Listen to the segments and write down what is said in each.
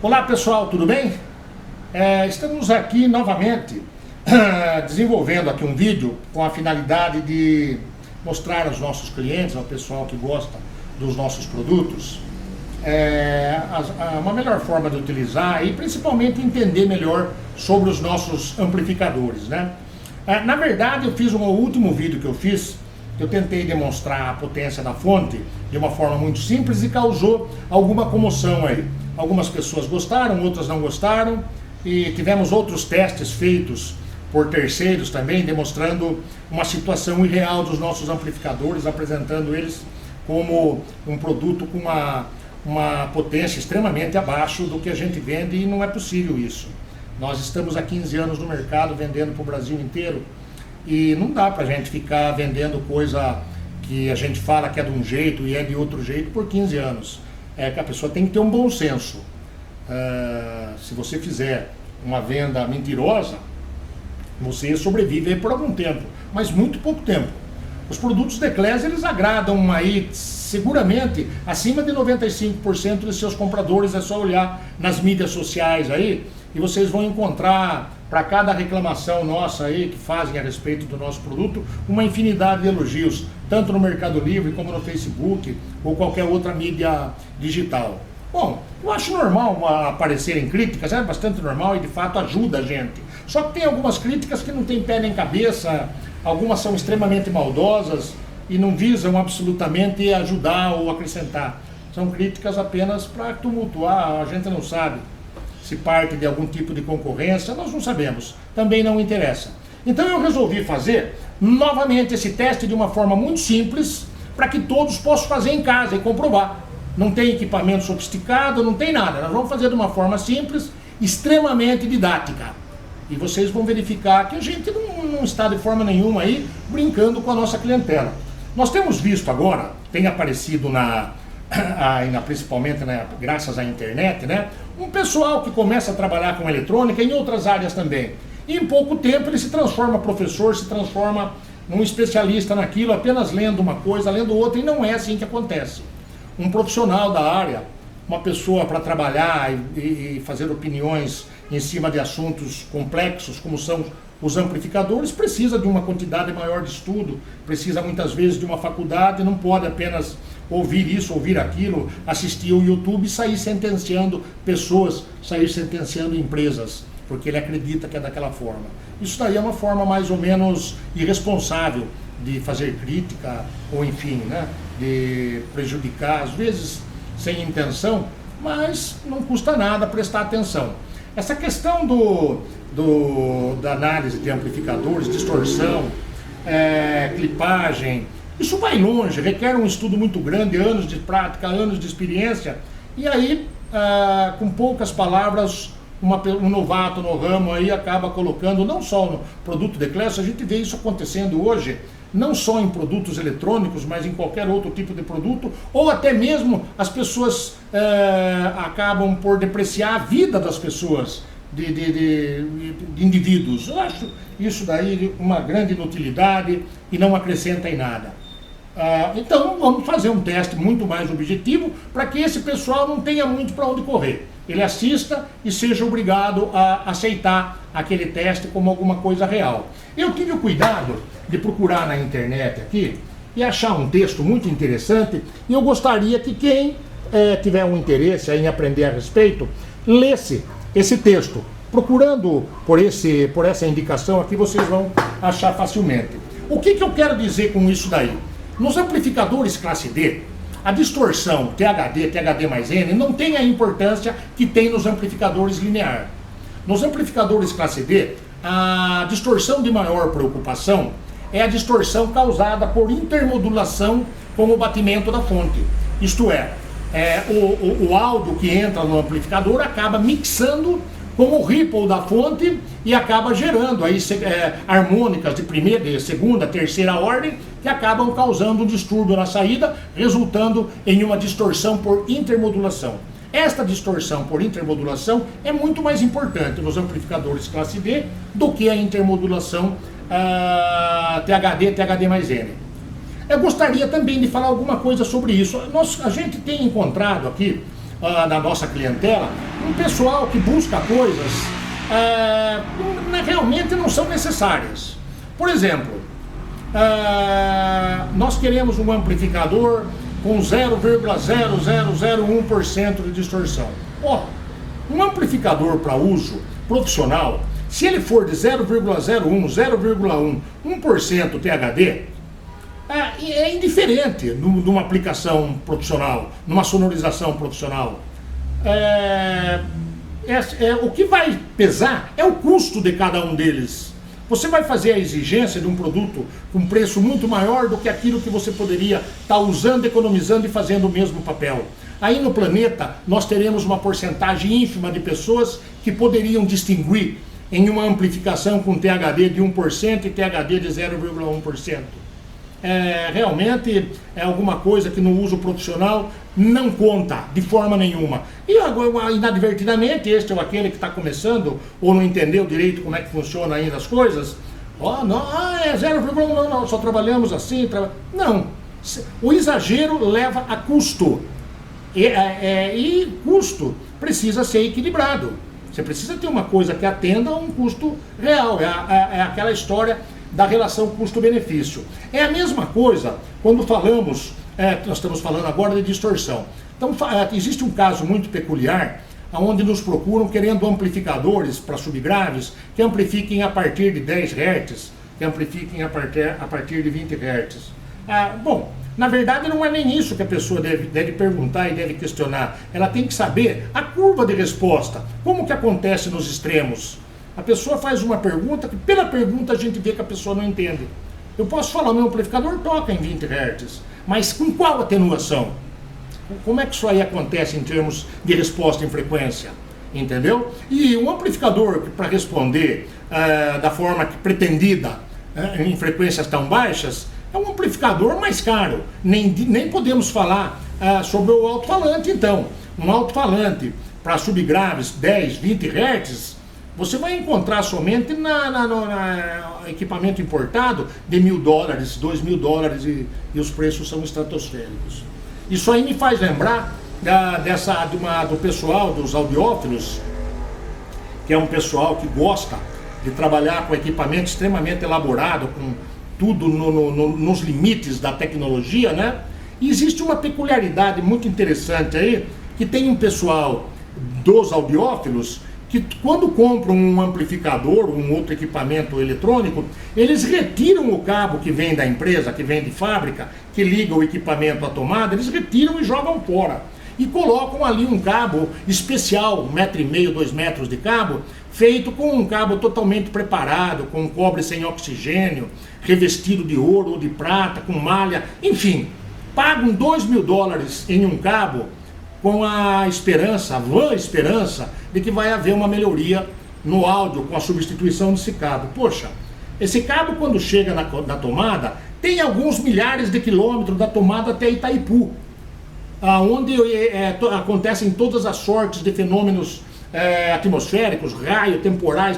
Olá pessoal, tudo bem? Estamos aqui novamente desenvolvendo aqui um vídeo com a finalidade de mostrar aos nossos clientes, ao pessoal que gosta dos nossos produtos, uma melhor forma de utilizar e principalmente entender melhor sobre os nossos amplificadores, né? Na verdade, eu fiz um último vídeo que eu fiz, eu tentei demonstrar a potência da fonte de uma forma muito simples e causou alguma comoção aí. Algumas pessoas gostaram, outras não gostaram, e tivemos outros testes feitos por terceiros também, demonstrando uma situação irreal dos nossos amplificadores, apresentando eles como um produto com uma potência extremamente abaixo do que a gente vende, e não é possível isso. Nós estamos há 15 anos no mercado, vendendo para o Brasil inteiro, e não dá para a gente ficar vendendo coisa que a gente fala que é de um jeito e é de outro jeito por 15 anos. Que a pessoa tem que ter um bom senso. Se você fizer uma venda mentirosa, você sobrevive aí por algum tempo, mas muito pouco tempo. Os produtos da Eclésia, eles agradam aí seguramente acima de 95% dos seus compradores. É só olhar nas mídias sociais aí e vocês vão encontrar, para cada reclamação nossa aí que fazem a respeito do nosso produto, uma infinidade de elogios, tanto no Mercado Livre como no Facebook ou qualquer outra mídia digital. Bom, eu acho normal aparecerem críticas, é bastante normal e de fato ajuda a gente. Só que tem algumas críticas que não tem pé nem cabeça, algumas são extremamente maldosas e não visam absolutamente ajudar ou acrescentar. São críticas apenas para tumultuar, a gente não sabe se parte de algum tipo de concorrência, nós não sabemos, também não interessa. Então eu resolvi fazer novamente esse teste de uma forma muito simples, para que todos possam fazer em casa e comprovar. Não tem equipamento sofisticado, não tem nada, nós vamos fazer de uma forma simples, extremamente didática. E vocês vão verificar que a gente não está de forma nenhuma aí brincando com a nossa clientela. Nós temos visto agora, tem aparecido principalmente graças à internet, né, um pessoal que começa a trabalhar com eletrônica em outras áreas também. E em pouco tempo ele se transforma professor, se transforma num especialista naquilo, apenas lendo uma coisa, lendo outra, e não é assim que acontece. Um profissional da área, uma pessoa para trabalhar e fazer opiniões em cima de assuntos complexos, como são os amplificadores, precisa de uma quantidade maior de estudo, precisa muitas vezes de uma faculdade, não pode apenas ouvir isso, ouvir aquilo, assistir o YouTube e sair sentenciando pessoas, sair sentenciando empresas, porque ele acredita que é daquela forma. Isso daí é uma forma mais ou menos irresponsável de fazer crítica, ou enfim, né, de prejudicar, às vezes sem intenção, mas não custa nada prestar atenção. Essa questão da análise de amplificadores, distorção, clipagem, isso vai longe, requer um estudo muito grande, anos de prática, anos de experiência, e aí, com poucas palavras, um novato no ramo aí acaba colocando, não só no produto de Eclésia, a gente vê isso acontecendo hoje, não só em produtos eletrônicos, mas em qualquer outro tipo de produto, ou até mesmo as pessoas acabam por depreciar a vida das pessoas, de indivíduos. Eu acho isso daí uma grande inutilidade e não acrescenta em nada. Então vamos fazer um teste muito mais objetivo para que esse pessoal não tenha muito para onde correr. Ele assista e seja obrigado a aceitar aquele teste como alguma coisa real. Eu tive o cuidado de procurar na internet aqui e achar um texto muito interessante, e eu gostaria que quem tiver um interesse em aprender a respeito, lesse esse texto. Procurando por essa indicação aqui, vocês vão achar facilmente. O que eu quero dizer com isso daí? Nos amplificadores classe D, a distorção THD mais N não tem a importância que tem nos amplificadores linear. Nos amplificadores classe D, a distorção de maior preocupação é a distorção causada por intermodulação com o batimento da fonte. Isto é, o áudio que entra no amplificador acaba mixando com o ripple da fonte e acaba gerando aí harmônicas de primeira, de segunda, terceira ordem, que acabam causando um distúrbio na saída, resultando em uma distorção por intermodulação. Esta distorção por intermodulação é muito mais importante nos amplificadores classe D do que a intermodulação THD mais N. Eu gostaria também de falar alguma coisa sobre isso. A gente tem encontrado aqui, na nossa clientela, um pessoal que busca coisas realmente não são necessárias. Por exemplo, nós queremos um amplificador com 0,0001% de distorção. Um amplificador para uso profissional, se ele for de 0,01, 0,1, 1% THD, é indiferente numa aplicação profissional, numa sonorização profissional. O que vai pesar é o custo de cada um deles. Você vai fazer a exigência de um produto com preço muito maior do que aquilo que você poderia estar usando, economizando e fazendo o mesmo papel. Aí no planeta nós teremos uma porcentagem ínfima de pessoas que poderiam distinguir em uma amplificação com THD de 1% e THD de 0,1%. Realmente é alguma coisa que no uso profissional não conta de forma nenhuma. E agora, inadvertidamente, este ou aquele que está começando ou não entendeu direito como é que funciona ainda as coisas, é 0,1, não, só trabalhamos assim. Não, o exagero leva a custo. E custo precisa ser equilibrado. Você precisa ter uma coisa que atenda a um custo real. É aquela história da relação custo-benefício. É a mesma coisa quando falamos, nós estamos falando agora de distorção. Então existe um caso muito peculiar, onde nos procuram querendo amplificadores para subgraves que amplifiquem a partir de 10 Hz, que amplifiquem a partir de 20 Hz. Bom, na verdade não é nem isso que a pessoa deve perguntar e deve questionar. Ela tem que saber a curva de resposta, como que acontece nos extremos. A pessoa faz uma pergunta que pela pergunta a gente vê que a pessoa não entende. Eu posso falar, meu amplificador toca em 20 Hz, mas com qual atenuação? Como é que isso aí acontece em termos de resposta em frequência? Entendeu? E um amplificador para responder da forma pretendida em frequências tão baixas é um amplificador mais caro. Nem podemos falar sobre o alto-falante, então. Um alto-falante para subgraves 10, 20 Hz, você vai encontrar somente no equipamento importado de $1.000, $2.000 e os preços são estratosféricos. Isso aí me faz lembrar do pessoal, dos audiófilos, que é um pessoal que gosta de trabalhar com equipamento extremamente elaborado, com tudo nos limites da tecnologia, né? E existe uma peculiaridade muito interessante aí, que tem um pessoal dos audiófilos que quando compram um amplificador, um outro equipamento eletrônico, eles retiram o cabo que vem da empresa, que vem de fábrica, que liga o equipamento à tomada, eles retiram e jogam fora. E colocam ali um cabo especial, 1,5 m, 2 metros de cabo, feito com um cabo totalmente preparado, com cobre sem oxigênio, revestido de ouro ou de prata, com malha, enfim, pagam $2.000 em um cabo, com a esperança, a vã esperança, de que vai haver uma melhoria no áudio com a substituição desse cabo. Poxa, esse cabo quando chega na tomada, tem alguns milhares de quilômetros da tomada até Itaipu, onde acontecem todas as sortes de fenômenos atmosféricos, raios, temporais,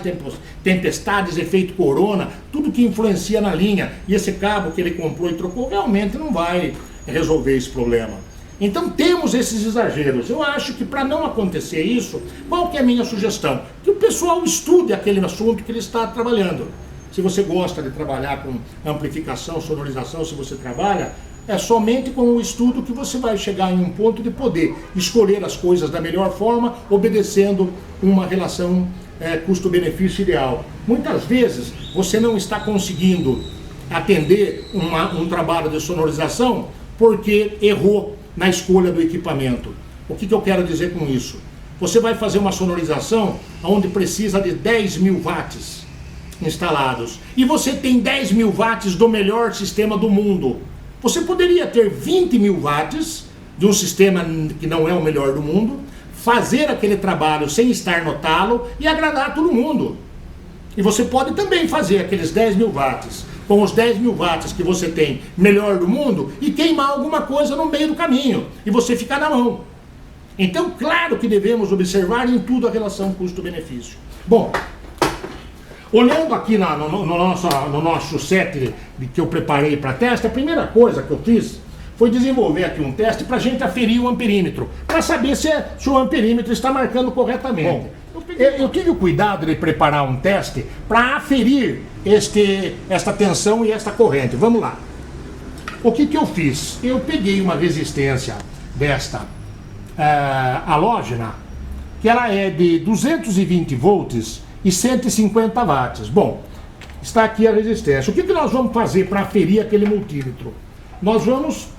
tempestades, efeito corona, tudo que influencia na linha. E esse cabo que ele comprou e trocou realmente não vai resolver esse problema. Então temos esses exageros. Eu acho que para não acontecer isso, qual que é a minha sugestão? Que o pessoal estude aquele assunto que ele está trabalhando. Se você gosta de trabalhar com amplificação, sonorização, se você trabalha, é somente com o estudo que você vai chegar em um ponto de poder escolher as coisas da melhor forma, obedecendo uma relação custo-benefício ideal. Muitas vezes você não está conseguindo atender um trabalho de sonorização porque errou na escolha do equipamento. O que eu quero dizer com isso? Você vai fazer uma sonorização onde precisa de 10.000 watts instalados e você tem 10.000 watts do melhor sistema do mundo. Você poderia ter 20.000 watts de um sistema que não é o melhor do mundo, fazer aquele trabalho sem estar no talo e agradar todo mundo. E você pode também fazer aqueles 10.000 watts com os 10.000 watts que você tem melhor do mundo e queimar alguma coisa no meio do caminho e você ficar na mão. Então, claro que devemos observar em tudo a relação custo-benefício. Bom, olhando aqui no nosso set que eu preparei para teste, a primeira coisa que eu fiz foi desenvolver aqui um teste para a gente aferir o amperímetro, para saber se o amperímetro está marcando corretamente. Bom, eu tive o cuidado de preparar um teste para aferir esta tensão e esta corrente. Vamos lá. O que eu fiz? Eu peguei uma resistência desta halógena, que ela é de 220 volts e 150 watts. Bom, está aqui a resistência. O que nós vamos fazer para aferir aquele multímetro? Nós vamos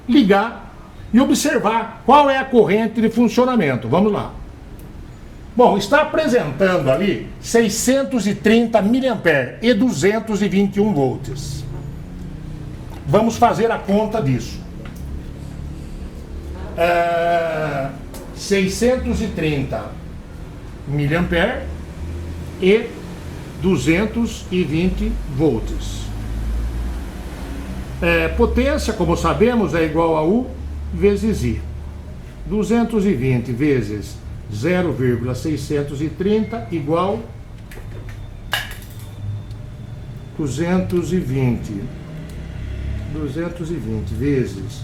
ligar e observar qual é a corrente de funcionamento. Vamos lá. Bom, está apresentando ali 630 mA e 221 volts. Vamos fazer a conta disso. 630 mA e 220 volts. Potência, como sabemos, é igual a U vezes I. 220 vezes 0,630 igual 220 vezes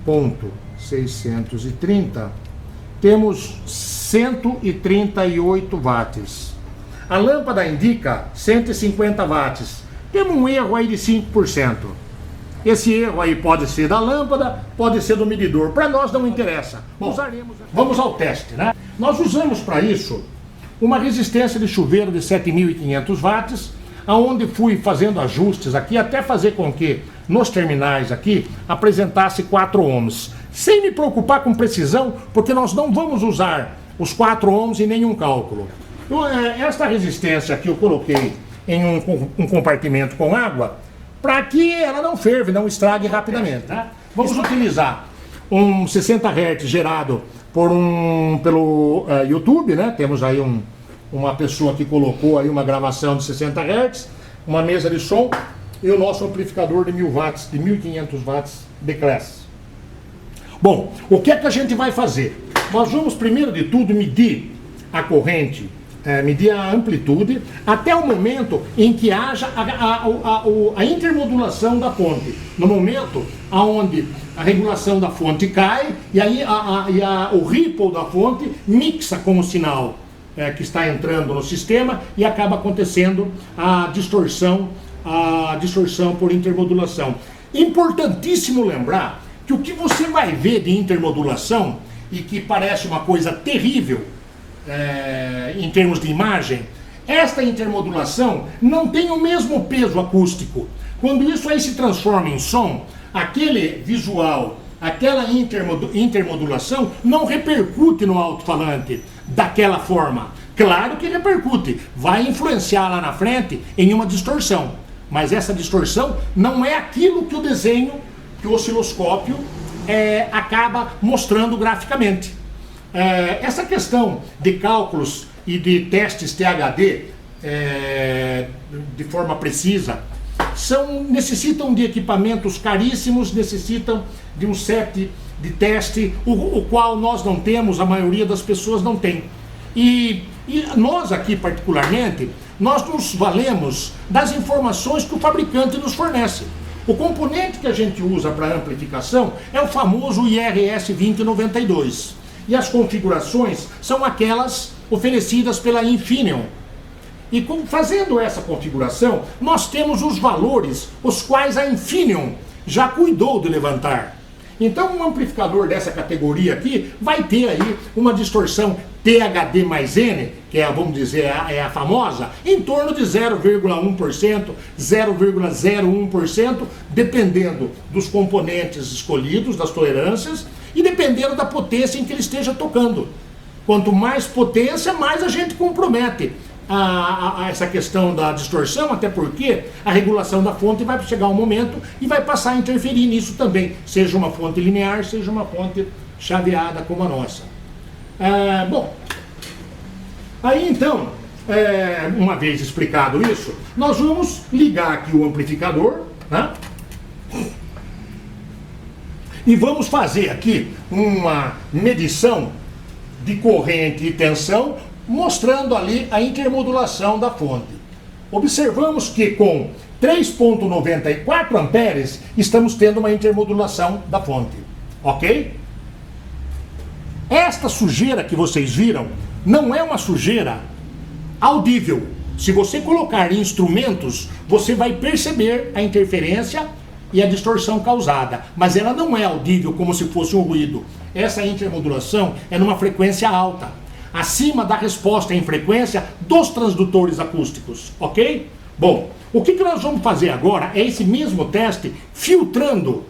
0,630, temos 138 watts. A lâmpada indica 150 watts. Temos um erro aí de 5%. Esse erro aí pode ser da lâmpada, pode ser do medidor. Para nós não interessa. Bom, vamos ao teste, né? Nós usamos para isso uma resistência de chuveiro de 7.500 watts, aonde fui fazendo ajustes aqui até fazer com que nos terminais aqui apresentasse 4 ohms. Sem me preocupar com precisão, porque nós não vamos usar os 4 ohms em nenhum cálculo. Esta resistência aqui eu coloquei em um compartimento com água, para que ela não ferve, não estrague rapidamente. Tá? Vamos utilizar um 60 Hz gerado pelo YouTube, né? Temos aí uma pessoa que colocou aí uma gravação de 60 Hz, uma mesa de som e o nosso amplificador de 1000 watts, de 1500 watts de classe. Bom, o que é que a gente vai fazer? Nós vamos primeiro de tudo medir a corrente, medir a amplitude, até o momento em que haja a intermodulação da fonte. No momento onde a regulação da fonte cai e aí o ripple da fonte mixa com o sinal que está entrando no sistema e acaba acontecendo a distorção por intermodulação. Importantíssimo lembrar que o que você vai ver de intermodulação e que parece uma coisa terrível em termos de imagem, esta intermodulação não tem o mesmo peso acústico. Quando isso aí se transforma em som, aquele visual, aquela intermodulação não repercute no alto-falante daquela forma. Claro que repercute, vai influenciar lá na frente em uma distorção, mas essa distorção não é aquilo que o desenho, que o osciloscópio acaba mostrando graficamente. Essa questão de cálculos e de testes THD de forma precisa necessitam de equipamentos caríssimos, necessitam de um set de teste, o qual nós não temos, a maioria das pessoas não tem. E nós aqui particularmente, nós nos valemos das informações que o fabricante nos fornece. O componente que a gente usa para amplificação é o famoso IRS 2092. E as configurações são aquelas oferecidas pela Infineon. E fazendo essa configuração, nós temos os valores os quais a Infineon já cuidou de levantar. Então um amplificador dessa categoria aqui vai ter aí uma distorção THD mais N, que vamos dizer, é a famosa, em torno de 0,1%, 0,01%, dependendo dos componentes escolhidos, das tolerâncias, e dependendo da potência em que ele esteja tocando. Quanto mais potência, mais a gente compromete essa questão da distorção, até porque a regulação da fonte vai chegar um momento e vai passar a interferir nisso também, seja uma fonte linear, seja uma fonte chaveada como a nossa. Bom, aí então, uma vez explicado isso, nós vamos ligar aqui o amplificador, né? E vamos fazer aqui uma medição de corrente e tensão, mostrando ali a intermodulação da fonte. Observamos que com 3,94 amperes, estamos tendo uma intermodulação da fonte, ok? Esta sujeira que vocês viram não é uma sujeira audível. Se você colocar instrumentos, você vai perceber a interferência e a distorção causada, mas ela não é audível como se fosse um ruído. Essa intermodulação é numa frequência alta, acima da resposta em frequência dos transdutores acústicos, ok? Bom, o que nós vamos fazer agora é esse mesmo teste filtrando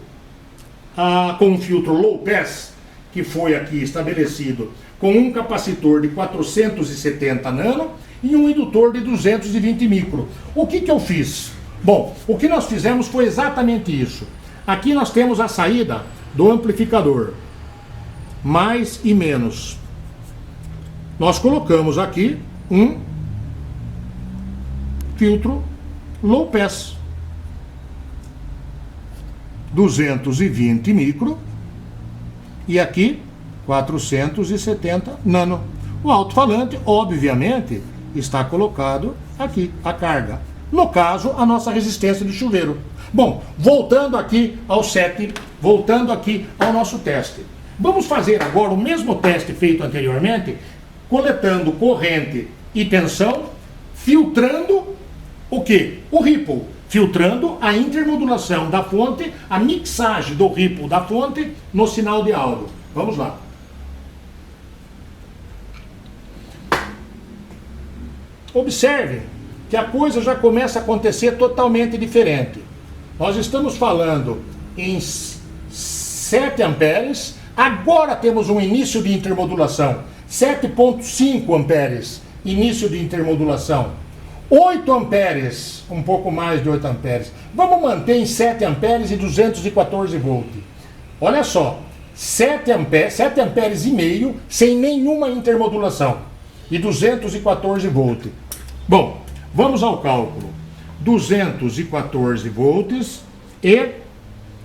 com um filtro low pass, que foi aqui estabelecido com um capacitor de 470 nano e um indutor de 220 micro. O que eu fiz? Bom, o que nós fizemos foi exatamente isso. Aqui nós temos a saída do amplificador, mais e menos. Nós colocamos aqui um filtro low pass, 220 micro, e aqui 470 nano. O alto-falante, obviamente, está colocado aqui, a carga. No caso, a nossa resistência de chuveiro. Bom, voltando aqui ao nosso teste. Vamos fazer agora o mesmo teste feito anteriormente, coletando corrente e tensão, filtrando o quê? O ripple. Filtrando a intermodulação da fonte, a mixagem do ripple da fonte no sinal de áudio. Vamos lá. Observe que a coisa já começa a acontecer totalmente diferente. Nós estamos falando em 7 amperes, agora temos um início de intermodulação, 7,5 amperes, início de intermodulação. 8 amperes, um pouco mais de 8 amperes. Vamos manter em 7 amperes e 214 volts. Olha só, 7 amperes e meio sem nenhuma intermodulação e 214 volts. Bom, vamos ao cálculo. 214 volts e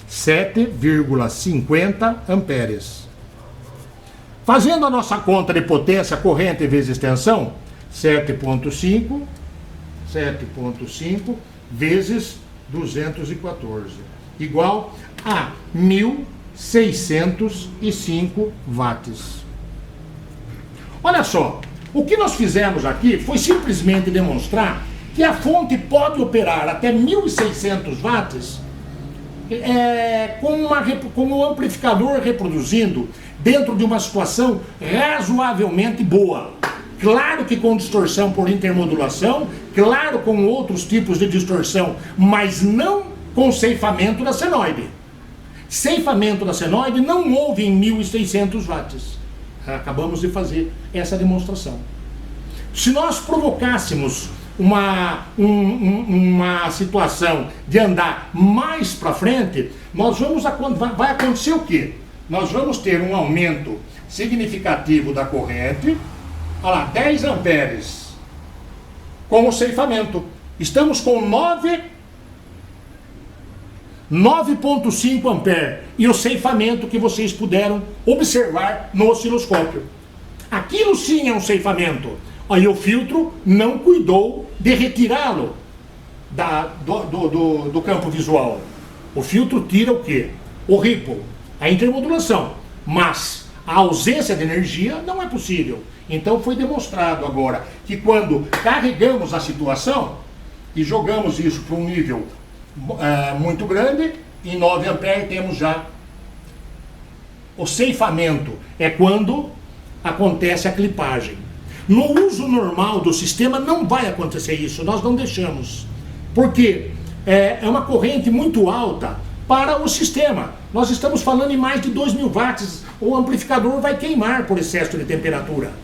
7,50 amperes. Fazendo a nossa conta de potência corrente vezes tensão, 7,5 vezes 214, igual a 1.605 watts. Olha só, o que nós fizemos aqui foi simplesmente demonstrar que a fonte pode operar até 1.600 watts com o amplificador reproduzindo dentro de uma situação razoavelmente boa. Claro que com distorção por intermodulação, claro com outros tipos de distorção, mas não com ceifamento da senoide. Ceifamento da senoide não houve em 1.600 watts. Acabamos de fazer essa demonstração. Se nós provocássemos uma situação de andar mais para frente, vai acontecer o quê? Nós vamos ter um aumento significativo da corrente. Olha lá, 10 amperes com o ceifamento. Estamos com 9,5 amperes e o ceifamento que vocês puderam observar no osciloscópio. Aquilo sim é um ceifamento. Aí o filtro não cuidou de retirá-lo do campo visual. O filtro tira o quê? O ripple, a intermodulação. Mas a ausência de energia não é possível. Então foi demonstrado agora que quando carregamos a situação e jogamos isso para um nível muito grande, em 9 amperes temos já o ceifamento. É quando acontece a clipagem. No uso normal do sistema não vai acontecer isso, nós não deixamos. Porque é uma corrente muito alta para o sistema. Nós estamos falando em mais de 2.000 watts, o amplificador vai queimar por excesso de temperatura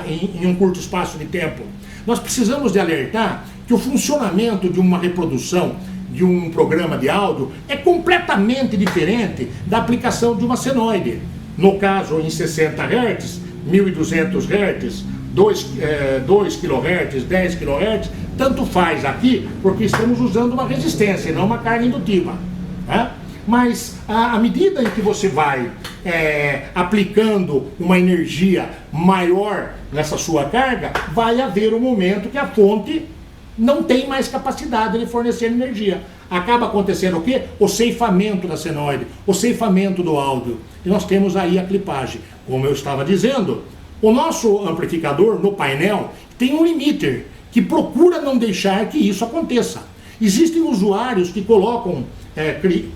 em um curto espaço de tempo. Nós precisamos de alertar que o funcionamento de uma reprodução de um programa de áudio é completamente diferente da aplicação de uma senoide. No caso, em 60 Hz, 1.200 Hz, 2 kHz, 10 kHz, tanto faz aqui, porque estamos usando uma resistência e não uma carga indutiva. Né? Mas à medida em que você vai aplicando uma energia maior nessa sua carga, vai haver um momento que a fonte não tem mais capacidade de fornecer energia. Acaba acontecendo o quê? O ceifamento da senoide, o ceifamento do áudio. E nós temos aí a clipagem. Como eu estava dizendo, o nosso amplificador no painel tem um limiter que procura não deixar que isso aconteça. Existem usuários que colocam,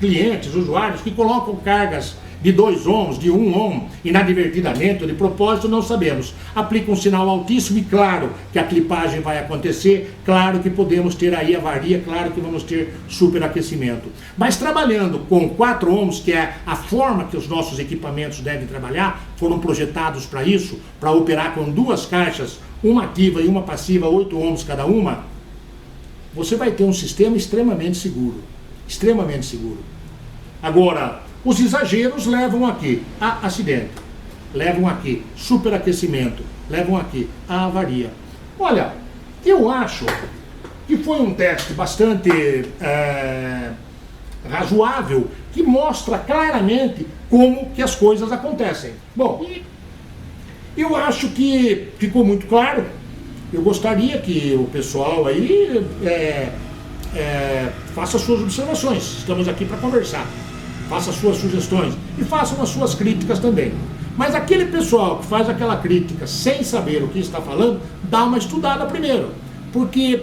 clientes, usuários que colocam cargas de 2 ohms, de 1 ohm, inadvertidamente ou de propósito, não sabemos. Aplica um sinal altíssimo e claro que a clipagem vai acontecer, claro que podemos ter aí avaria, claro que vamos ter superaquecimento. Mas trabalhando com 4 ohms, que é a forma que os nossos equipamentos devem trabalhar, foram projetados para isso, para operar com 2 caixas, uma ativa e uma passiva, 8 ohms cada uma, você vai ter um sistema extremamente seguro. Extremamente seguro. Agora, os exageros levam aqui a acidente, levam aqui superaquecimento, levam aqui a avaria. Olha, eu acho que foi um teste bastante razoável, que mostra claramente como que as coisas acontecem. Bom, eu acho que ficou muito claro. Eu gostaria que o pessoal aí faça suas observações. Estamos aqui para conversar. Faça suas sugestões e façam as suas críticas também. Mas aquele pessoal que faz aquela crítica sem saber o que está falando, dá uma estudada primeiro. Porque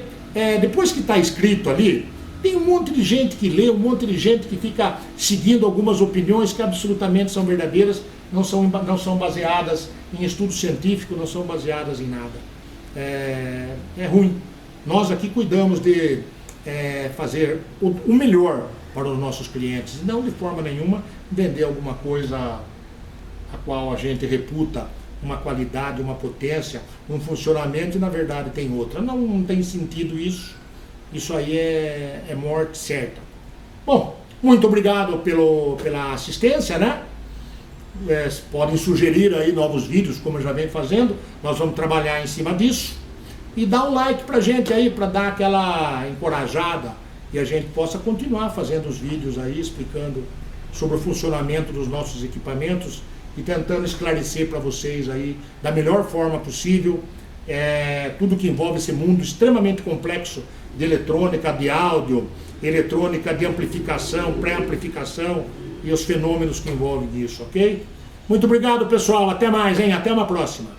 depois que está escrito ali, tem um monte de gente que lê, um monte de gente que fica seguindo algumas opiniões que absolutamente são verdadeiras, não são baseadas em estudo científico, não são baseadas em nada. É ruim. Nós aqui cuidamos de fazer o melhor para os nossos clientes, e não de forma nenhuma vender alguma coisa a qual a gente reputa uma qualidade, uma potência, um funcionamento e na verdade tem outra. Não tem sentido isso. Isso aí é morte certa. Bom, muito obrigado pela assistência, né? Podem sugerir aí novos vídeos, como eu já venho fazendo. Nós vamos trabalhar em cima disso. E dá um like pra gente aí, para dar aquela encorajada e a gente possa continuar fazendo os vídeos aí, explicando sobre o funcionamento dos nossos equipamentos e tentando esclarecer para vocês aí da melhor forma possível tudo que envolve esse mundo extremamente complexo de eletrônica, de áudio, eletrônica de amplificação, pré-amplificação e os fenômenos que envolvem isso, ok? Muito obrigado, pessoal. Até mais, hein? Até uma próxima.